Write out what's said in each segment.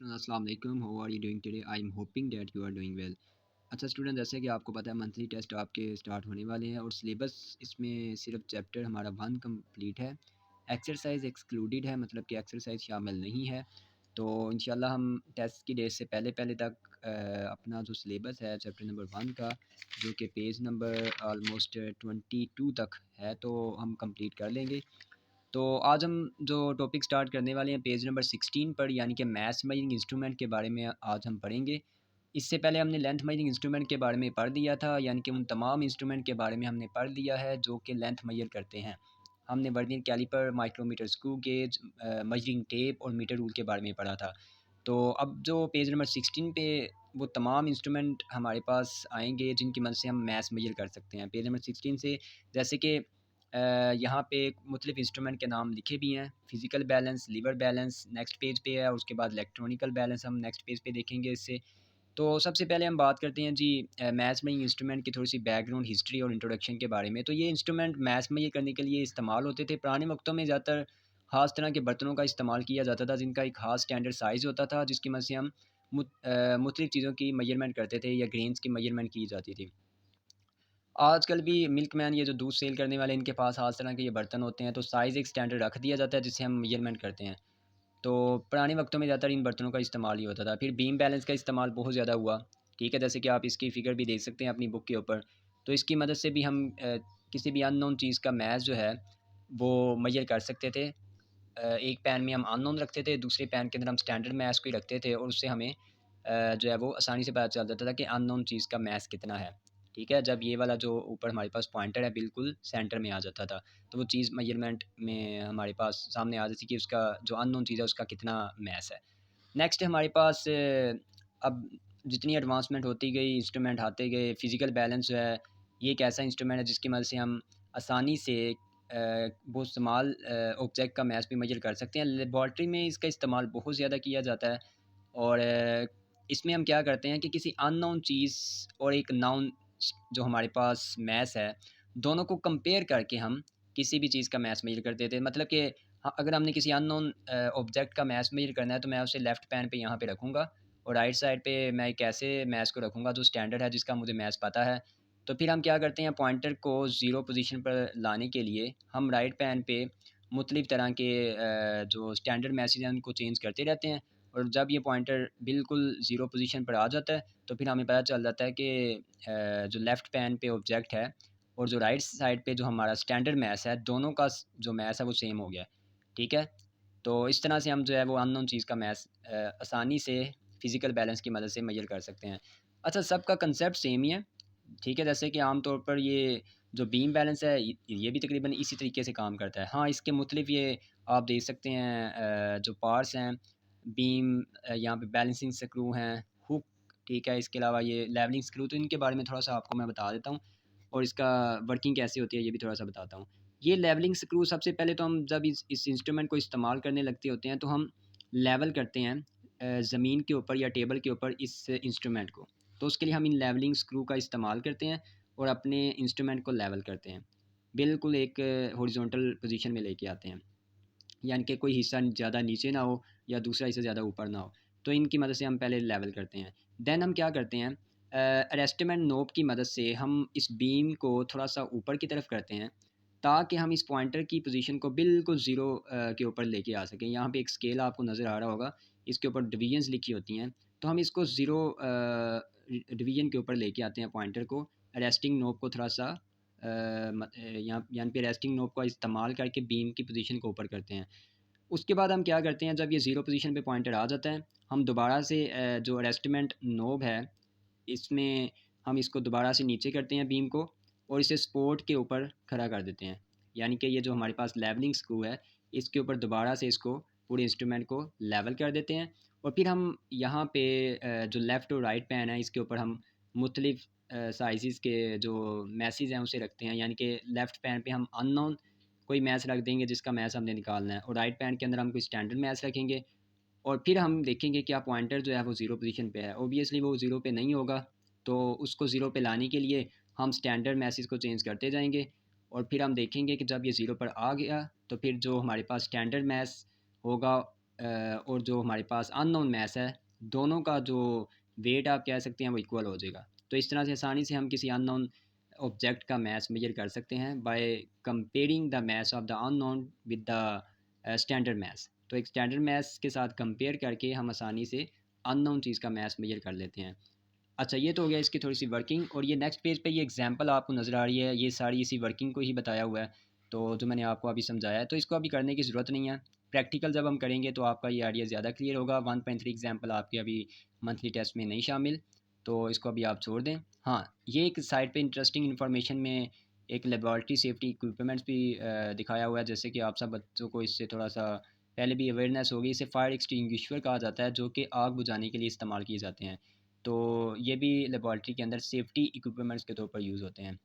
अस्सलाम वालेकुम, how are you doing today? I am hoping that you are doing well. अच्छा student, जैसे कि आपको पता है मंथली टेस्ट आपके स्टार्ट होने वाले हैं और सिलेबस इसमें सिर्फ चैप्टर हमारा 1 कंप्लीट है। एक्सरसाइज एक्सक्लूडेड है, मतलब कि एक्सरसाइज शामिल नहीं है। तो इंशाल्लाह हम टेस्ट की डेट से पहले पहले तक अपना जो सिलेबस है चैप्टर नंबर 1 का, जो कि पेज नंबर ऑलमोस्ट 22 तक है, तो हम कंप्लीट कर लेंगे। तो आज हम जो टॉपिक स्टार्ट करने वाले हैं पेज नंबर 16 पर, यानी कि मैथ्स मेजरिंग इंस्ट्रूमेंट के बारे में आज हम पढ़ेंगे। इससे पहले हमने लेंथ मेजरिंग इंस्ट्रूमेंट के बारे में पढ़ दिया था, यानी कि उन तमाम इंस्ट्रूमेंट के बारे में हमने पढ़ लिया है जो कि लेंथ मेजर करते हैं। हमने vernier caliper, micrometer, screw gauge, measuring tape और मीटर रूल के बारे में पढ़ा था। तो अब जो पेज नंबर 16 पे वो तमाम इंस्ट्रूमेंट हमारे पास आएंगे जिनकी मदद से हम मैथ्स मेजर कर सकते हैं पेज नंबर 16 से। जैसे कि यहाँ पे मुख्तलिफ इंस्ट्रूमेंट के नाम लिखे भी हैं। Physical balance, lever balance next page पे है, उसके बाद इलेक्ट्रॉनिकल बैलेंस हम नेक्स्ट पेज पे देखेंगे इससे। तो सबसे पहले हम बात करते हैं जी मैथ्स में इंस्ट्रूमेंट की थोड़ी सी बैकग्राउंड हिस्ट्री और इंट्रोडक्शन के बारे में। तो ये इंस्ट्रूमेंट मैथ्स में ये करने के लिए इस्तेमाल होते थे। पुराने वक्तों में ज़्यादातर ख़ास तरह के बर्तनों का इस्तेमाल किया जाता था जिनका एक ख़ास स्टैंडर्ड साइज़ होता था, जिसकी मदद से हम मुख्तलिफ चीज़ों की मेजरमेंट करते थे या ग्रेन्स की मेजरमेंट की जाती थी। आजकल भी मिल्कमैन, ये जो दूध सेल करने वाले, इनके पास हर तरह के ये बर्तन होते हैं, तो साइज़ एक स्टैंडर्ड रख दिया जाता है जिससे हम मेजरमेंट करते हैं। तो पुराने वक्तों में ज़्यादातर इन बर्तनों का इस्तेमाल ही होता था। फिर बीम बैलेंस का इस्तेमाल बहुत ज़्यादा हुआ, ठीक है? जैसे कि आप इसकी फ़िगर भी देख सकते हैं अपनी बुक के ऊपर। तो इसकी मदद से भी हम किसी भी अननोन चीज़ का मैथ जो है वो मेजर कर सकते थे। एक पैन में हम अननोन रखते थे, दूसरे पैन के अंदर हम स्टैंडर्ड मैथ्स को ही रखते थे और उससे हमें जो है वो आसानी से पता चल जाता था कि अननोन चीज़ का मैथ्स कितना है। ठीक है? जब ये वाला जो ऊपर हमारे पास पॉइंटर है बिल्कुल सेंटर में आ जाता था, तो वो चीज़ मेजरमेंट में हमारे पास सामने आ जाती कि उसका जो अननोन चीज़ है उसका कितना मैथ्स है। नेक्स्ट हमारे पास अब जितनी एडवांसमेंट होती गई, इंस्ट्रूमेंट आते गए, फिज़िकल बैलेंस जो है, ये एक ऐसा इंस्ट्रूमेंट है जिसकी मदद से हम आसानी से बहुत स्मॉल ऑब्जेक्ट का मास भी मेजर कर सकते हैं। लेबॉरेटरी में इसका इस्तेमाल बहुत ज़्यादा किया जाता है और इसमें हम क्या करते हैं कि किसी अननोन चीज़ और एक नाउन जो हमारे पास मास है, दोनों को कंपेयर करके हम किसी भी चीज़ का मास मेजर कर देते हैं। मतलब कि अगर हमने किसी अननोन ऑब्जेक्ट का मास मेजर करना है, तो मैं उसे लेफ्ट पैन पे यहाँ पे रखूँगा और राइट साइड पे मैं एक ऐसे मास को रखूँगा जो स्टैंडर्ड है, जिसका मुझे मास पता है। तो फिर हम क्या करते हैं, पॉइंटर को ज़ीरो पोजीशन पर लाने के लिए हम राइट पैन पे मुख्तलिफ़ तरह के जो स्टैंडर्ड मैसेज हैं उनको चेंज करते रहते हैं और जब ये पॉइंटर बिल्कुल ज़ीरो पोजीशन पर आ जाता है, तो फिर हमें पता चल जाता है कि जो लेफ़्ट पैन पे ऑब्जेक्ट है और जो राइट साइड पे जो हमारा स्टैंडर्ड मैथ्स है, दोनों का जो मैथ्स है वो सेम हो गया है। ठीक है? तो इस तरह से हम जो है वो अननोन चीज़ का मैथ्स आसानी से फिज़िकल बैलेंस की मदद से मेजर कर सकते हैं। अच्छा, सबका कंसेप्ट सेम ही है। ठीक है? जैसे कि आम तौर पर ये जो बीम बैलेंस है, ये भी तकरीबन इसी तरीके से काम करता है। हाँ, इसके मुख्तलिफ ये आप देख सकते हैं जो पार्ट्स हैं, बीम, यहाँ पे बैलेंसिंग स्क्रू हैं, हुक, ठीक है? इसके अलावा ये लेवलिंग स्क्रू, तो इनके बारे में थोड़ा-सा आपको मैं बता देता हूँ और इसका वर्किंग कैसे होती है ये भी थोड़ा-सा बताता हूँ। ये लेवलिंग स्क्रू, सबसे पहले तो हम जब इस इंस्ट्रूमेंट को इस्तेमाल करने लगते होते हैं, तो हम लेवल करते हैं ज़मीन के ऊपर या टेबल के ऊपर इस इंस्ट्रूमेंट को। तो उसके लिए हम इन लेवलिंग स्क्रू का इस्तेमाल करते हैं और अपने इंस्ट्रूमेंट को लेवल करते हैं। बिल्कुल एक हॉरिज़ॉन्टल पोज़ीशन में लेके आते हैं। यानी कि कोई हिस्सा ज़्यादा नीचे ना हो या दूसरा हिस्सा ज़्यादा ऊपर ना हो। तो इनकी मदद से हम पहले लेवल करते हैं। देन हम क्या करते हैं, अरेस्टमेंट नोब की मदद से हम इस बीम को थोड़ा-सा ऊपर की तरफ करते हैं, ताकि हम इस पॉइंटर की पोज़ीशन को बिल्कुल ज़ीरो के ऊपर लेके आ सकें। यहाँ पे एक स्केल आपको नज़र आ रहा होगा, इसके ऊपर डिवीज़न्स लिखी होती हैं। तो हम इसको ज़ीरो डिवीज़न के ऊपर लेके आते हैं पॉइंटर को, अरेस्टिंग नोब को थोड़ा-सा यहाँ यहाँ पे रेस्टिंग नोब का इस्तेमाल करके बीम की पोजीशन को ऊपर करते हैं। उसके बाद हम क्या करते हैं, जब ये ज़ीरो पोजीशन पे पॉइंटर आ जाता है, हम दोबारा से जो एडजस्टमेंट नोब है, इसमें हम इसको दोबारा से नीचे करते हैं बीम को और इसे सपोर्ट के ऊपर खड़ा कर देते हैं। यानी कि ये जो हमारे पास लेवलिंग स्क्रू है, इसके ऊपर दोबारा से इसको पूरे इंस्ट्रूमेंट को लेवल कर देते हैं और फिर हम यहाँ पे जो लेफ़्ट और राइट पैन है, इसके ऊपर हम मुख्तलिफ़ साइज़ेज़ के जो मैसेज हैं उसे रखते हैं। यानी कि लेफ़्ट पैन पे हम अननोन कोई मैथ्स रख देंगे जिसका मैथ्स हमने निकालना है और राइट पैन के अंदर हम कोई स्टैंडर्ड मैथ्स रखेंगे और फिर हम देखेंगे क्या पॉइंटर जो है वो ज़ीरो पोजीशन पे है। ऑब्वियसली वो ज़ीरो पे नहीं होगा, तो उसको ज़ीरो पे लाने के लिए हम स्टैंडर्ड मैसेज को चेंज करते जाएंगे और फिर हम देखेंगे कि जब ये ज़ीरो पर आ गया, तो फिर जो हमारे पास स्टैंडर्ड मैथ्स होगा और जो हमारे पास अननोन मैस है, दोनों का जो वेट आप कह सकते हैं वो इक्वल हो जाएगा। तो इस तरह से आसानी से हम किसी अननोन ऑब्जेक्ट का मैस मेजर कर सकते हैं by comparing the mass of the unknown with the standard mass. तो एक स्टैंडर्ड मैस के साथ कंपेयर करके हम आसानी से अननोन चीज़ का मैस मेजर कर लेते हैं। अच्छा, ये तो हो गया इसकी थोड़ी सी वर्किंग। और ये नेक्स्ट पेज पे ये एग्जांपल आपको नज़र आ रही है, ये सारी इसी वर्किंग को ही बताया हुआ है। तो जो मैंने आपको अभी समझाया है, तो इसको अभी करने की ज़रूरत नहीं है। प्रैक्टिकल जब हम करेंगे तो आपका ये आइडिया ज़्यादा क्लियर होगा। 1.3 एग्जांपल आपके अभी मंथली टेस्ट में नहीं शामिल, तो इसको अभी आप छोड़ दें। हाँ, ये एक साइड पे इंटरेस्टिंग इन्फॉर्मेशन में एक लेबॉर्ट्री सेफ्टी इक्विपमेंट्स भी दिखाया हुआ है, जैसे कि आप सब बच्चों को इससे थोड़ा सा पहले भी अवेयरनेस होगी। इसे फायर एक्सटिंग्विशर कहा जाता है, जो कि आग बुझाने के लिए इस्तेमाल किए जाते हैं। तो ये भी लेबॉर्ट्री के अंदर सेफ्टी इक्विपमेंट्स के तौर पर यूज़ होते हैं।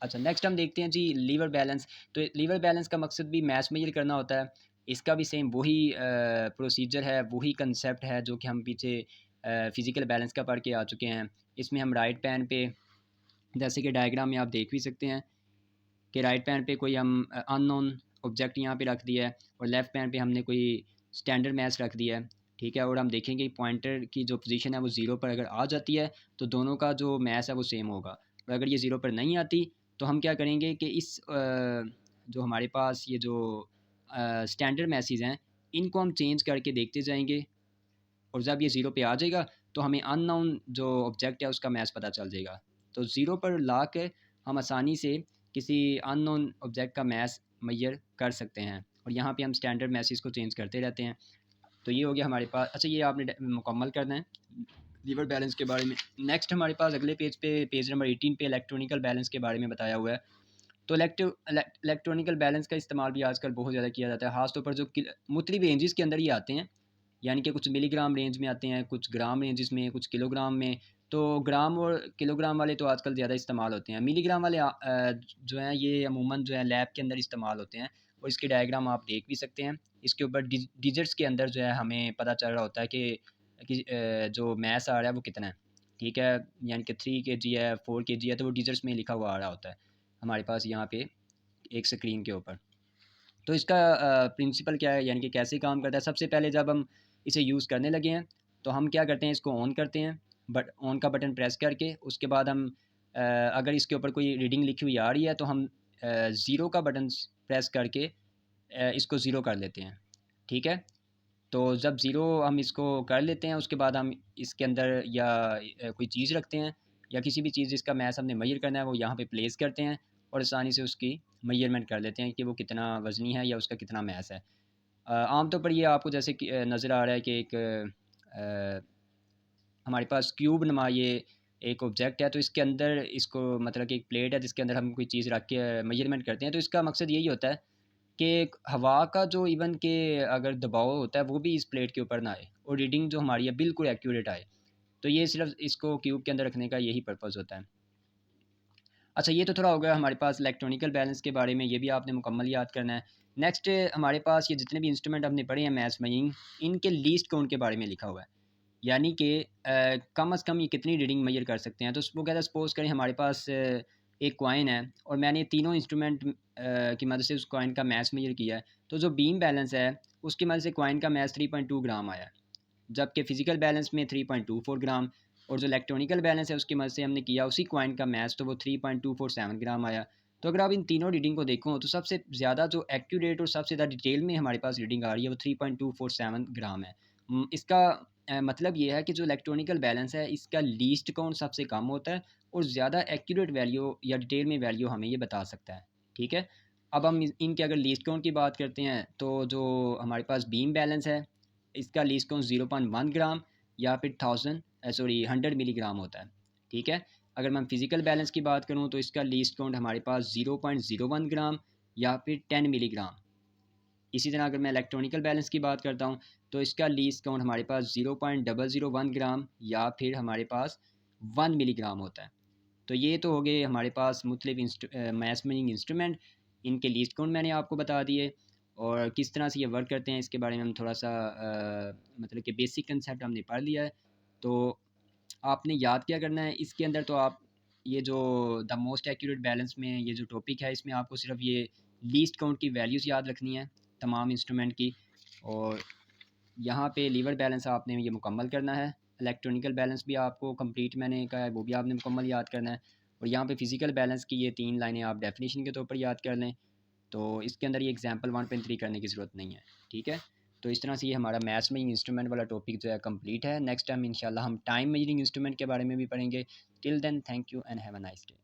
अच्छा, नेक्स्ट हम देखते हैं जी लीवर बैलेंस। तो लीवर बैलेंस का मकसद भी मैच मेजर करना होता है। इसका भी सेम वही प्रोसीजर है, वही कंसेप्ट है जो कि हम पीछे फिज़िकल बैलेंस का पढ़ के आ चुके हैं। इसमें हम राइट पैन पे, जैसे कि डायग्राम में आप देख भी सकते हैं कि राइट पैन पे कोई हम अननोन ऑब्जेक्ट यहाँ पे रख दिया है, और लेफ़्ट पैन पे हमने कोई स्टैंडर्ड मैच रख दिया है। ठीक है, और हम देखेंगे पॉइंटर की जो पोजीशन है वो ज़ीरो पर अगर आ जाती है तो दोनों का जो मैच है वो सेम होगा। और अगर ये ज़ीरो पर नहीं आती तो हम क्या करेंगे कि इस जो हमारे पास ये जो स्टैंडर्ड मैसेज हैं, इनको हम चेंज करके देखते जाएंगे, और जब ये ज़ीरो पे आ जाएगा तो हमें अननोन जो ऑब्जेक्ट है उसका मैच पता चल जाएगा। तो ज़ीरो पर ला के हम आसानी से किसी अननोन ऑब्जेक्ट का मैच मेजर कर सकते हैं, और यहाँ पे हम स्टैंडर्ड मैसेज को चेंज करते रहते हैं। तो ये हो गया हमारे पास। अच्छा, ये आपने मुकम्मल करना है लीवर बैलेंस के बारे में। नेक्स्ट हमारे पास अगले पेज पे, पेज नंबर 18 पे इलेक्ट्रॉनिकल बैलेंस के बारे में बताया हुआ है। तो इलेक्ट्रॉनिकल बैलेंस का इस्तेमाल भी आजकल बहुत ज़्यादा किया जाता है, ख़ासतौर पर जो मुख्तलिफ रेंजेस के अंदर ही आते हैं। यानी कि कुछ मिलीग्राम रेंज में आते हैं, कुछ ग्राम रेंजेस में, कुछ किलोग्राम में। तो ग्राम और किलोग्राम वाले तो आजकल ज़्यादा इस्तेमाल होते हैं। मिलीग्राम वाले जो हैं ये अमूमन जो है लैब के अंदर इस्तेमाल होते हैं, और इसके डायग्राम आप देख भी सकते हैं। इसके ऊपर डिजिट्स के अंदर जो है हमें पता चल रहा होता है कि जो मैस आ रहा है वो कितना है। ठीक है, यानी कि 3 kg है, 4 kg है, तो वो डिजिट्स में लिखा हुआ आ रहा होता है हमारे पास यहाँ पे एक स्क्रीन के ऊपर। तो इसका प्रिंसिपल क्या है, यानी कि कैसे काम करता है। सबसे पहले जब हम इसे यूज़ करने लगे हैं तो हम क्या करते हैं, इसको ऑन करते हैं, बट ऑन का बटन प्रेस करके उसके बाद हम अगर इसके ऊपर कोई रीडिंग लिखी हुई आ रही है तो हम ज़ीरो का बटन प्रेस करके इसको ज़ीरो कर लेते हैं। ठीक है, तो जब ज़ीरो हम इसको कर लेते हैं उसके बाद हम इसके अंदर या कोई चीज़ रखते हैं, या किसी भी चीज़ जिसका मैस हमने मेजर करना है वो यहाँ पे प्लेस करते हैं, और आसानी से उसकी मेजरमेंट कर लेते हैं कि वो कितना वज़नी है या उसका कितना मैस है। आमतौर पर ये आपको जैसे कि नज़र आ रहा है कि एक हमारे पास क्यूब नुमा ये एक ऑब्जेक्ट है, तो इसके अंदर इसको मतलब कि एक प्लेट है जिसके अंदर हम कोई चीज़ रख के मेजरमेंट करते हैं। तो इसका मकसद यही होता है कि हवा का जो इवन के अगर दबाव होता है वो भी इस प्लेट के ऊपर ना आए, और रीडिंग जो हमारी है बिल्कुल एक्यूरेट आए। तो ये सिर्फ इसको क्यूब के अंदर रखने का यही पर्पज़ होता है। अच्छा, ये तो थोड़ा हो गया हमारे पास इलेक्ट्रॉनिकल बैलेंस के बारे में, ये भी आपने मुकम्मल याद करना है। नेक्स्ट हमारे पास ये जितने भी इंस्ट्रूमेंट हमने पढ़े हैं मैथ्स में, इनके लीस्ट काउंट के बारे में लिखा हुआ है। यानी कि कम से कम ये कितनी रीडिंग मेजर कर सकते हैं। तो वो कहता है सपोज़ करें हमारे पास एक कॉइन है, और मैंने तीनों इंस्ट्रूमेंट की मदद से उस कॉइन का मैथ मेजर किया है। तो जो बीम बैलेंस है उसकी मदद से कॉइन का मैथ 3.2 ग्राम आया, जबकि फ़िज़िकल बैलेंस में 3.24 ग्राम, और जो इलेक्ट्रॉनिकल बैलेंस है उसकी मदद से हमने किया उसी कॉइन का मैच, तो वो 3.247 ग्राम आया। तो अगर आप इन तीनों रीडिंग को देखो तो सबसे ज़्यादा जो एक्यूरेट और सबसे ज़्यादा डिटेल में हमारे पास रीडिंग आ रही है वो 3.247 ग्राम है। इसका मतलब ये है कि जो इलेक्ट्रॉनिकल बैलेंस है इसका लीस्ट काउंट सबसे कम होता है, और ज़्यादा एक्यूरेट वैल्यू या डिटेल में वैल्यू हमें ये बता सकता है। ठीक है, अब हम इनके अगर लीस्ट काउंट की बात करते हैं तो जो हमारे पास बीम बैलेंस है इसका लीस्ट काउंट 0.1 ग्राम या फिर 100 मिलीग्राम होता है। ठीक है, अगर मैं फिज़िकल बैलेंस की बात करूँ तो इसका लीस्ट काउंट हमारे पास 0.01 ग्राम या फिर 10 मिलीग्राम। इसी तरह अगर मैं इलेक्ट्रॉनिकल बैलेंस की बात करता हूँ तो इसका लीस्ट काउंट हमारे पास 0.001 ग्राम या फिर हमारे पास 1 मिलीग्राम होता है। तो ये तो हो गए हमारे पास मुख्तलिफ मैथ मेजरिंग इंस्ट्रूमेंट, इनके लीस्ट काउंट मैंने आपको बता दिए, और किस तरह से ये वर्क करते हैं इसके बारे में हम थोड़ा सा मतलब कि बेसिक कंसेप्ट हमने पढ़ लिया है। तो आपने याद क्या करना है इसके अंदर, तो आप ये जो द मोस्ट एक्यूरेट बैलेंस में ये जो टॉपिक है इसमें आपको सिर्फ ये लीस्ट काउंट की वैल्यूज़ याद रखनी है तमाम इंस्ट्रूमेंट की, और यहाँ पे लीवर बैलेंस आपने ये मुकम्मल करना है। इलेक्ट्रॉनिकल बैलेंस भी आपको कंप्लीट मैंने कहा है, वो भी आपने मुकम्मल याद करना है। और यहाँ पे फिजिकल बैलेंस की ये 3 लाइनें आप डेफिनेशन के तौर पर याद कर लें। तो इसके अंदर ये एग्जाम्पल 1.3 करने की ज़रूरत नहीं है, ठीक है। तो इस तरह से ये हमारा मैथ्स में इंस्ट्रूमेंट वाला टॉपिक जो है कंप्लीट है। नेक्स्ट टाइम इंशाल्लाह हम टाइम मेजरिंग इंस्ट्रूमेंट के बारे में भी पढ़ेंगे। Till then thank you and have a nice day.